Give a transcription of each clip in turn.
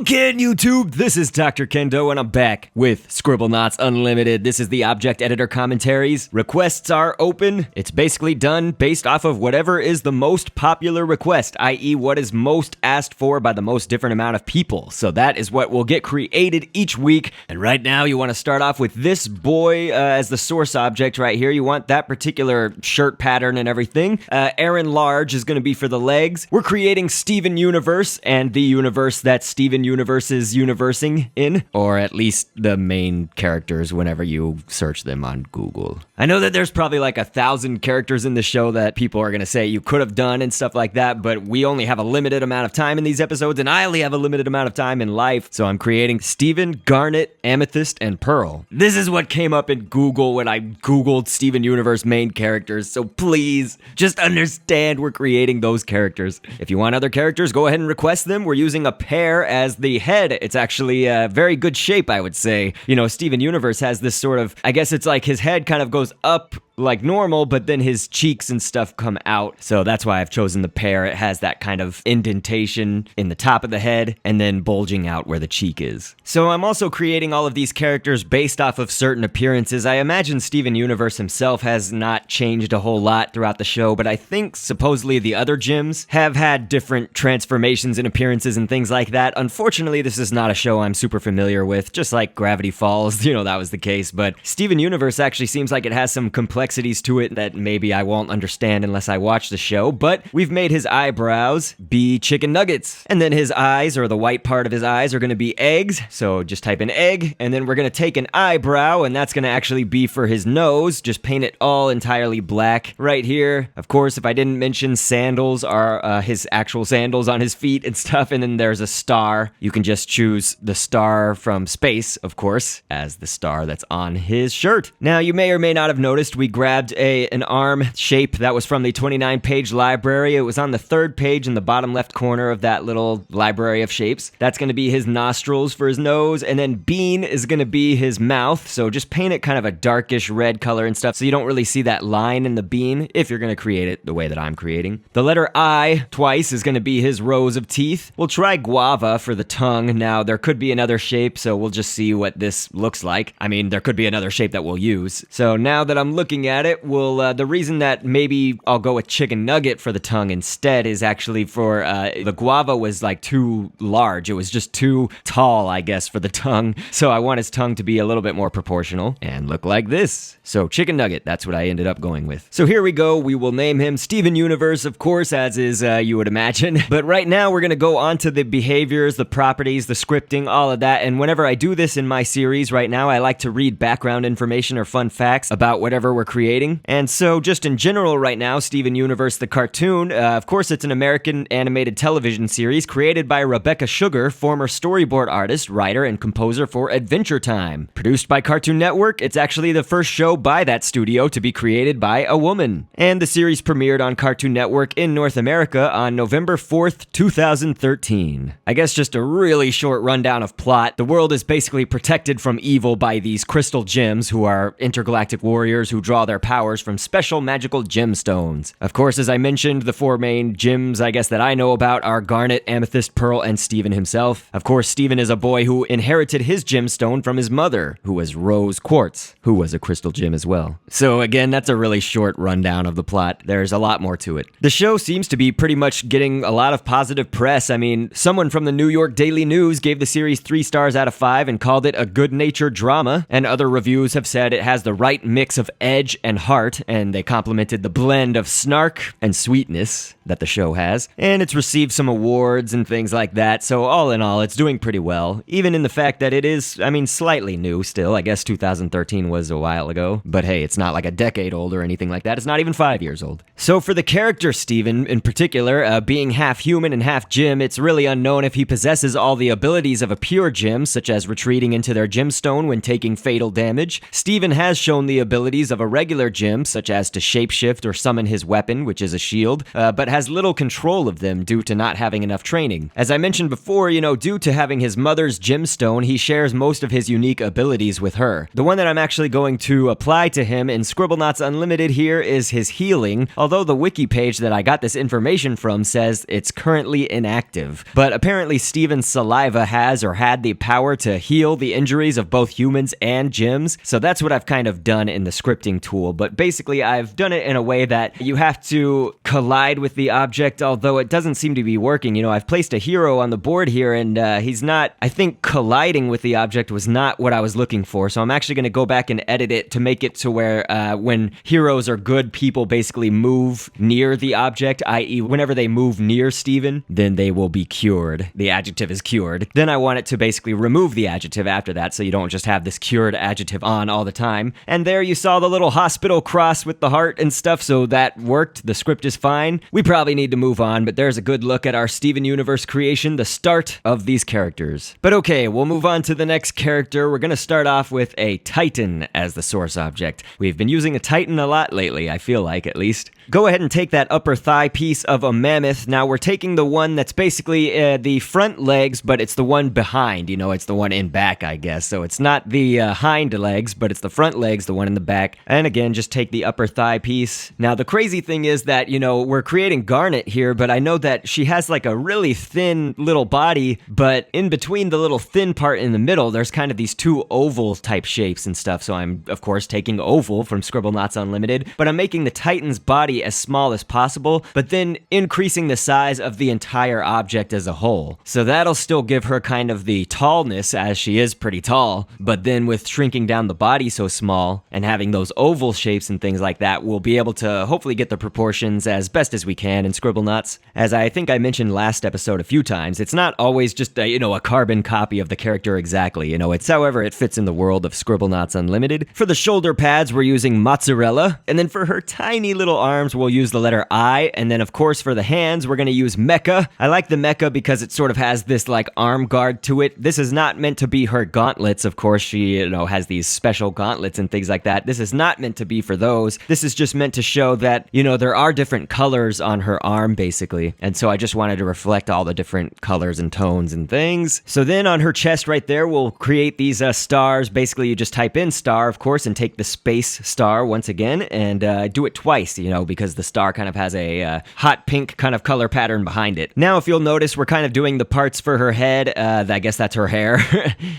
Again, YouTube, this is Dr.Kendo, and I'm back with Scribblenauts Unlimited. This is the Object Editor commentaries. Requests are open. It's basically done based off of whatever is the most popular request, i.e. what is most asked for by the most different amount of people. So that is what will get created each week. And right now, you want to start off with this boy as the source object right here. You want that particular shirt pattern and everything. Aaron Large is going to be for the legs. We're creating Steven Universe and the universe that Steven Universe is universing in, or at least the main characters whenever you search them on Google. I know that there's probably like 1,000 characters in the show that people are going to say you could have done and stuff like that, but we only have a limited amount of time in these episodes, and I only have a limited amount of time in life, so I'm creating Steven, Garnet, Amethyst, and Pearl. This is what came up in Google when I Googled Steven Universe main characters, so please, just understand we're creating those characters. If you want other characters, go ahead and request them. We're using a pear as the head. It's actually a very good shape, I would say. You know, Steven Universe has this sort of, I guess it's like his head kind of goes up like normal, but then his cheeks and stuff come out. So that's why I've chosen the pear. It has that kind of indentation in the top of the head and then bulging out where the cheek is. So I'm also creating all of these characters based off of certain appearances. I imagine Steven Universe himself has not changed a whole lot throughout the show, but I think supposedly the other gyms have had different transformations and appearances and things like that. Unfortunately, this is not a show I'm super familiar with, just like Gravity Falls, you know, that was the case, but Steven Universe actually seems like it has some complexities to it that maybe I won't understand unless I watch the show, but we've made his eyebrows be chicken nuggets, and then his eyes, or the white part of his eyes, are going to be eggs, so just type in egg, and then we're going to take an eyebrow, and that's going to actually be for his nose. Just paint it all entirely black right here. Of course, if I didn't mention, sandals are his actual sandals on his feet and stuff, and then there's a star. You can just choose the star from space, of course, as the star that's on his shirt. Now, you may or may not have noticed we grabbed an arm shape that was from the 29-page library. It was on the third page in the bottom left corner of that little library of shapes. That's going to be his nostrils for his nose, and then bean is going to be his mouth, so just paint it kind of a darkish red color and stuff so you don't really see that line in the bean if you're going to create it the way that I'm creating. The letter I twice is going to be his rows of teeth. We'll try guava for the tongue. Now, there could be another shape, so we'll just see what this looks like. I mean, there could be another shape that we'll use. So now that I'm looking at it, the reason that maybe I'll go with chicken nugget for the tongue instead is actually for the guava was like too large. It was just too tall, I guess, for the tongue. So I want his tongue to be a little bit more proportional and look like this. So chicken nugget, that's what I ended up going with. So here we go. We will name him Steven Universe, of course, as is you would imagine. But right now we're going to go on to the behaviors, the properties, the scripting, all of that. And whenever I do this in my series right now, I like to read background information or fun facts about whatever we're creating. And so just in general right now, Steven Universe the cartoon, of course it's an American animated television series created by Rebecca Sugar, former storyboard artist, writer, and composer for Adventure Time. Produced by Cartoon Network, it's actually the first show by that studio to be created by a woman. And the series premiered on Cartoon Network in North America on November 4th, 2013. I guess just a really short rundown of plot. The world is basically protected from evil by these crystal gems, who are intergalactic warriors who draw their powers from special magical gemstones. Of course, as I mentioned, the four main gems, I guess, that I know about are Garnet, Amethyst, Pearl, and Steven himself. Of course, Steven is a boy who inherited his gemstone from his mother, who was Rose Quartz, who was a crystal gem as well. So again, that's a really short rundown of the plot. There's a lot more to it. The show seems to be pretty much getting a lot of positive press. I mean, someone from the New York Daily News gave the series 3 stars out of 5 and called it a good-natured drama, and other reviews have said it has the right mix of edge and heart, and they complimented the blend of snark and sweetness that the show has, and it's received some awards and things like that, so all in all, it's doing pretty well, even in the fact that it is, I mean, slightly new still. I guess 2013 was a while ago, but hey, it's not like a decade old or anything like that. It's not even 5 years old. So for the character Steven, in particular, being half human and half gem, it's really unknown if he possesses all the abilities of a pure gem, such as retreating into their gemstone when taking fatal damage. Steven has shown the abilities of a regular gems, such as to shapeshift or summon his weapon, which is a shield, but has little control of them due to not having enough training. As I mentioned before, due to having his mother's gemstone, he shares most of his unique abilities with her. The one that I'm actually going to apply to him in Scribblenauts Unlimited here is his healing, although the wiki page that I got this information from says it's currently inactive. But apparently Steven's saliva has or had the power to heal the injuries of both humans and gems, so that's what I've kind of done in the scripting tool. But basically I've done it in a way that you have to collide with the object, although it doesn't seem to be working. I've placed a hero on the board here, and he's not, I think colliding with the object was not what I was looking for, so I'm actually going to go back and edit it to make it to where when heroes or good people basically move near the object, i.e. whenever they move near Steven, then they will be cured. The adjective is cured. Then I want it to basically remove the adjective after that, so you don't just have this cured adjective on all the time. And there you saw the little hospital cross with the heart and stuff, so that worked. The script is fine. We probably need to move on, but there's a good look at our Steven Universe creation, the start of these characters. But okay, we'll move on to the next character. We're gonna start off with a Titan as the source object. We've been using a Titan a lot lately, I feel like, at least. Go ahead and take that upper thigh piece of a mammoth. Now we're taking the one that's basically the front legs, but it's the one behind. It's the one in back, I guess. So it's not the hind legs, but it's the front legs, the one in the back. And again, just take the upper thigh piece. Now the crazy thing is that, we're creating Garnet here, but I know that she has like a really thin little body, but in between the little thin part in the middle, there's kind of these two oval type shapes and stuff. So I'm, of course, taking oval from Scribblenauts Unlimited, but I'm making the Titan's body as small as possible, but then increasing the size of the entire object as a whole. So that'll still give her kind of the tallness, as she is pretty tall, but then with shrinking down the body so small and having those oval shapes and things like that, we'll be able to hopefully get the proportions as best as we can in Scribblenauts. As I think I mentioned last episode a few times, it's not always just a carbon copy of the character exactly. It's however it fits in the world of Scribblenauts Unlimited. For the shoulder pads, we're using mozzarella, and then for her tiny little arms, we'll use the letter I, and then of course for the hands, we're going to use mecha. I like the mecha because it sort of has this like arm guard to it. This is not meant to be her gauntlets. Of course, she, has these special gauntlets and things like that. This is not meant to be for those. This is just meant to show that, there are different colors on her arm, basically. And so I just wanted to reflect all the different colors and tones and things. So then on her chest right there, we'll create these stars. Basically, you just type in star, of course, and take the space star once again, and do it twice, because the star kind of has a hot pink kind of color pattern behind it. Now, if you'll notice, we're kind of doing the parts for her head. I guess that's her hair.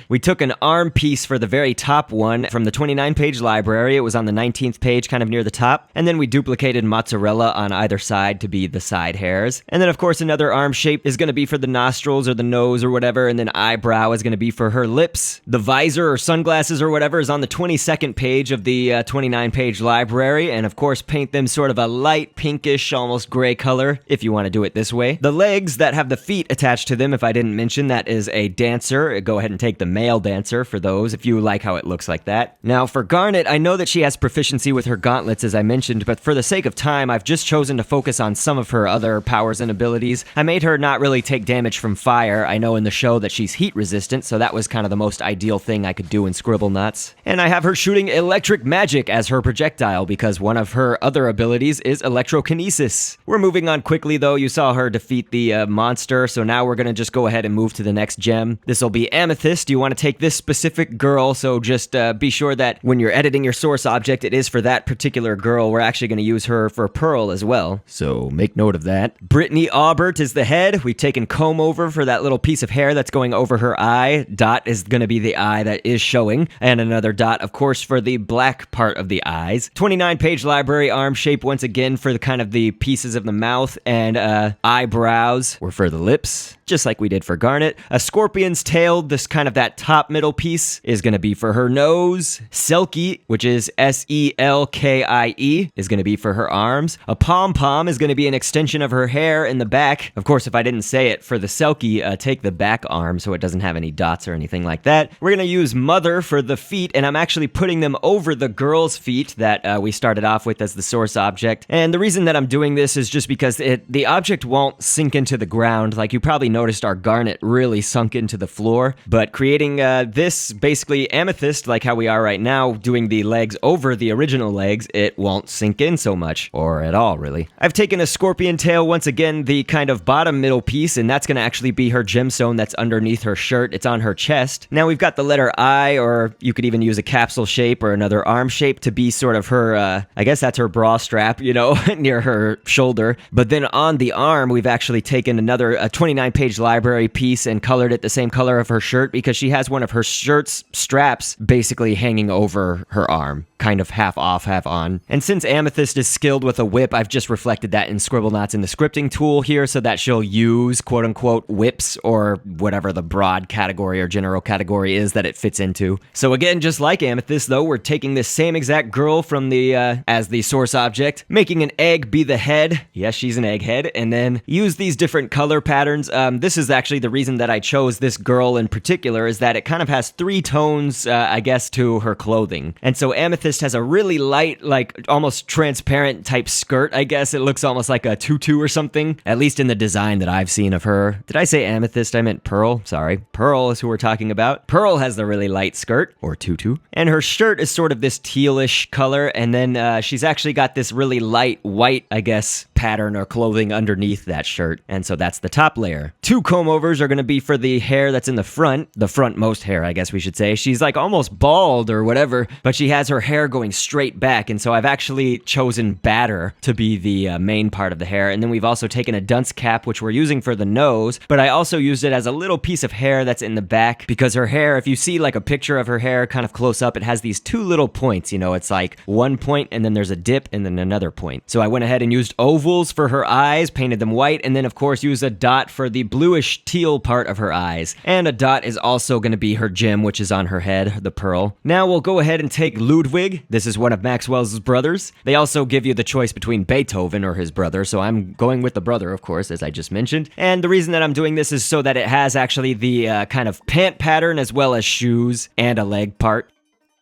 We took an arm piece for the very top one from the 29-page library. It was on the 19th page, kind of near the top. And then we duplicated mozzarella on either side to be the side hairs. And then, of course, another arm shape is going to be for the nostrils or the nose or whatever. And then eyebrow is going to be for her lips. The visor or sunglasses or whatever is on the 22nd page of the 29-page library. And, of course, paint them sort of a light pinkish, almost gray color, if you want to do it this way. The legs that have the feet attached to them, if I didn't mention, that is a dancer. Go ahead and take the male dancer for those, if you like how it looks like that. Now, for Garnet, I know that she has proficiency with her gauntlets, as I mentioned, but for the sake of time, I've just chosen to focus on some of her other powers and abilities. I made her not really take damage from fire. I know in the show that she's heat resistant, so that was kind of the most ideal thing I could do in Scribblenauts. And I have her shooting electric magic as her projectile, because one of her other abilities is electrokinesis. We're moving on quickly, though. You saw her defeat the monster, so now we're gonna just go ahead and move to the next gem. This will be Amethyst. You want to take this specific girl, so just be sure that when you're editing your source object, it is for that particular girl. We're actually going to use her for Pearl as well, so make note of that. Brittany Aubert is the head. We've taken comb over for that little piece of hair that's going over her eye. Dot is going to be the eye that is showing, and another dot, of course, for the black part of the eyes. 29-page library arm shape once again for the kind of the pieces of the mouth, and eyebrows were for the lips, just like we did for Garnet. A scorpion's tail, this kind of that top middle piece, is going to be for her nose. Selkie, which is Selkie, is going to be for her arms. A pom-pom is going to be an extension of her hair in the back. Of course, if I didn't say it, for the Selkie, take the back arm so it doesn't have any dots or anything like that. We're going to use mother for the feet, and I'm actually putting them over the girl's feet that we started off with as the source object. And the reason that I'm doing this is just because the object won't sink into the ground. Like, you probably noticed our Garnet really sunk into the floor, but creating this basically Amethyst, like how we are right now, doing the legs over the original legs, it won't sink in so much, or at all, really. I've taken a scorpion tail, once again, the kind of bottom middle piece, and that's going to actually be her gemstone that's underneath her shirt. It's on her chest. Now we've got the letter I, or you could even use a capsule shape or another arm shape to be sort of her, I guess that's her bra strap, you know, near her shoulder. But then on the arm, we've actually taken another 29-page library piece and colored it the same color of her shirt, because she has one of her shirt's straps basically hanging over her arm, kind of half off, half on. And since Amethyst is skilled with a whip, I've just reflected that in Scribblenauts in the scripting tool here, so that she'll use quote-unquote whips, or whatever the broad category or general category is that it fits into. So again, just like Amethyst though, we're taking this same exact girl from the as the source object, making an egg be the head. Yes, she's an egghead, and then use these different color patterns. This is actually the reason that I chose this girl in particular, is that it kind of has 3 tones, I guess, to her clothing. And so Amethyst has a really light, like almost transparent type skirt, I guess. It looks almost like a tutu or something, at least in the design that I've seen of her. Did I say Amethyst? I meant Pearl. Sorry. Pearl is who we're talking about. Pearl has the really light skirt, or tutu, and her shirt is sort of this tealish color, and then she's actually got this really light white, I guess, pattern or clothing underneath that shirt, and so that's the top layer. 2 comb overs are going to be for the hair that's in the frontmost hair, I guess we should say. She's like almost bald or whatever, but she has her hair going straight back, and so I've actually chosen batter to be the main part of the hair. And then we've also taken a dunce cap, which we're using for the nose, but I also used it as a little piece of hair that's in the back, because her hair, if you see like a picture of her hair kind of close up, it has these 2 little points, you know, it's like one point and then there's a dip and then another point. So I went ahead and used ovals for her eyes, painted them white, and then of course used a dot for the bluish teal part of her eyes. And a dot is also going to be her gem, which is on her head, the pearl. Now we'll go ahead and take Ludwig. This is one of Maxwell's brothers. They also give you the choice between Beethoven or his brother, so I'm going with the brother, of course, as I just mentioned. And the reason that I'm doing this is so that it has actually the kind of pant pattern as well as shoes and a leg part.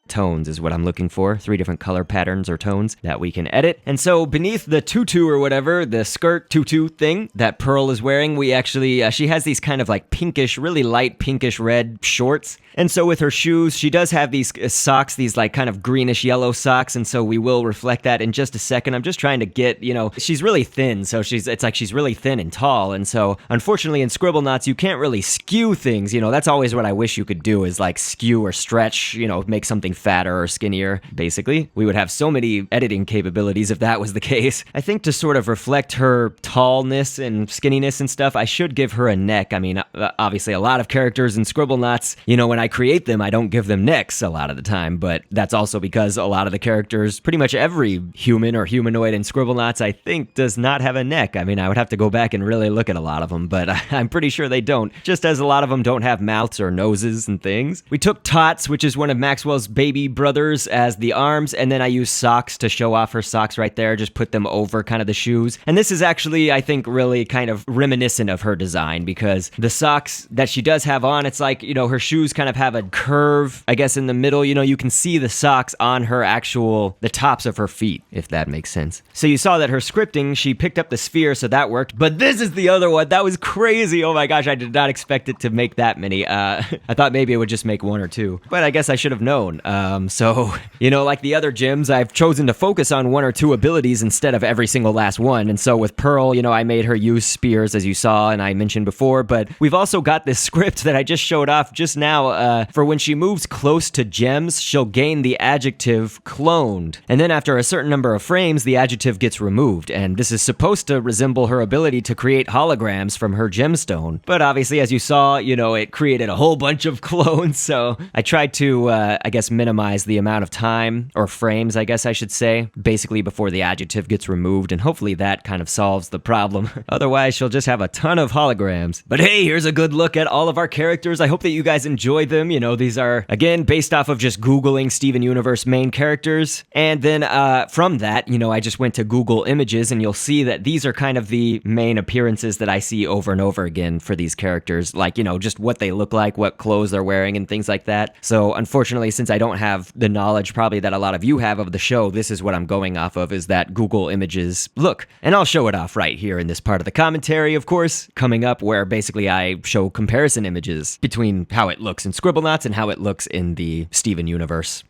Tones is what I'm looking for. 3 different color patterns or tones that we can edit. And so beneath the tutu or whatever, the skirt tutu thing that Pearl is wearing, we actually, she has these kind of like pinkish, really light pinkish red shorts. And so with her shoes, she does have these socks, these like kind of greenish yellow socks, and so we will reflect that in just a second. I'm just trying to get, you know, she's really thin, so it's like she's really thin and tall, and so unfortunately in Scribblenauts you can't really skew things, you know. That's always what I wish you could do, is like skew or stretch, you know, make something fatter or skinnier, basically. We would have so many editing capabilities if that was the case. I think to sort of reflect her tallness and skinniness and stuff, I should give her a neck. I mean, obviously a lot of characters in Scribblenauts, you know, when I create them, I don't give them necks a lot of the time, but that's also because a lot of the characters, pretty much every human or humanoid in Scribblenauts, I think, does not have a neck. I mean, I would have to go back and really look at a lot of them, but I'm pretty sure they don't, just as a lot of them don't have mouths or noses and things. We took Tots, which is one of Maxwell's baby brothers, as the arms, and then I used socks to show off her socks right there, just put them over kind of the shoes. And this is actually, I think, really kind of reminiscent of her design, because the socks that she does have on, it's like, you know, her shoes kind of have a curve, I guess, in the middle. You know, you can see the socks on her the tops of her feet, if that makes sense. So you saw that her scripting, she picked up the sphere, so that worked. But this is the other one. That was crazy. Oh my gosh, I did not expect it to make that many. I thought maybe it would just make 1 or 2, but I guess I should have known. So, you know, like the other gyms, I've chosen to focus on 1 or 2 abilities instead of every single last one. And so with Pearl, you know, I made her use spears, as you saw and I mentioned before, but we've also got this script that I just showed off just now, for when she moves close to gems, she'll gain the adjective cloned. And then after a certain number of frames, the adjective gets removed. And this is supposed to resemble her ability to create holograms from her gemstone. But obviously, as you saw, you know, it created a whole bunch of clones. So I tried to, I guess, minimize the amount of time, or frames, I guess I should say, basically before the adjective gets removed. And hopefully that kind of solves the problem. Otherwise, she'll just have a ton of holograms. But hey, here's a good look at all of our characters. I hope that you guys enjoyed them. You know, these are, again, based off of just Googling Steven Universe main characters. And then from that, you know, I just went to Google Images, and you'll see that these are kind of the main appearances that I see over and over again for these characters. Like, you know, just what they look like, what clothes they're wearing, and things like that. So unfortunately, since I don't don't have the knowledge probably that a lot of you have of the show, this is what I'm going off of, is that Google Images look. And I'll show it off right here in this part of the commentary, of course, coming up, where basically I show comparison images between how it looks in Scribblenauts and how it looks in the Steven universe.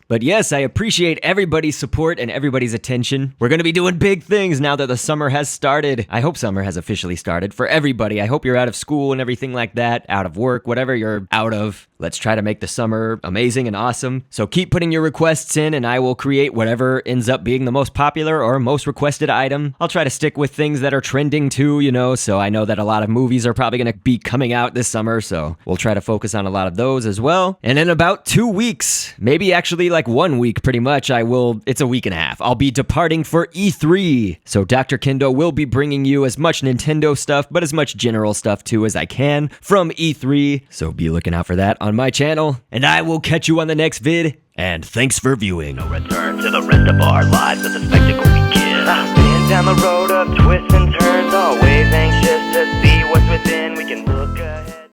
But yes, I appreciate everybody's support and everybody's attention. We're going to be doing big things now that the summer has started. I hope summer has officially started for everybody. I hope you're out of school and everything like that, out of work, whatever you're out of. Let's try to make the summer amazing and awesome. So keep putting your requests in and I will create whatever ends up being the most popular or most requested item. I'll try to stick with things that are trending too, so I know that a lot of movies are probably going to be coming out this summer, so we'll try to focus on a lot of those as well. And in about 2 weeks, maybe actually like 1 week pretty much, it's a week and a half, I'll be departing for E3. So Dr. Kendo will be bringing you as much Nintendo stuff, but as much general stuff too as I can from E3. So be looking out for that on my channel, and I will catch you on the next vid, and thanks for viewing. No return to the rest of our lives at the spectacle we give. Been down the road of twists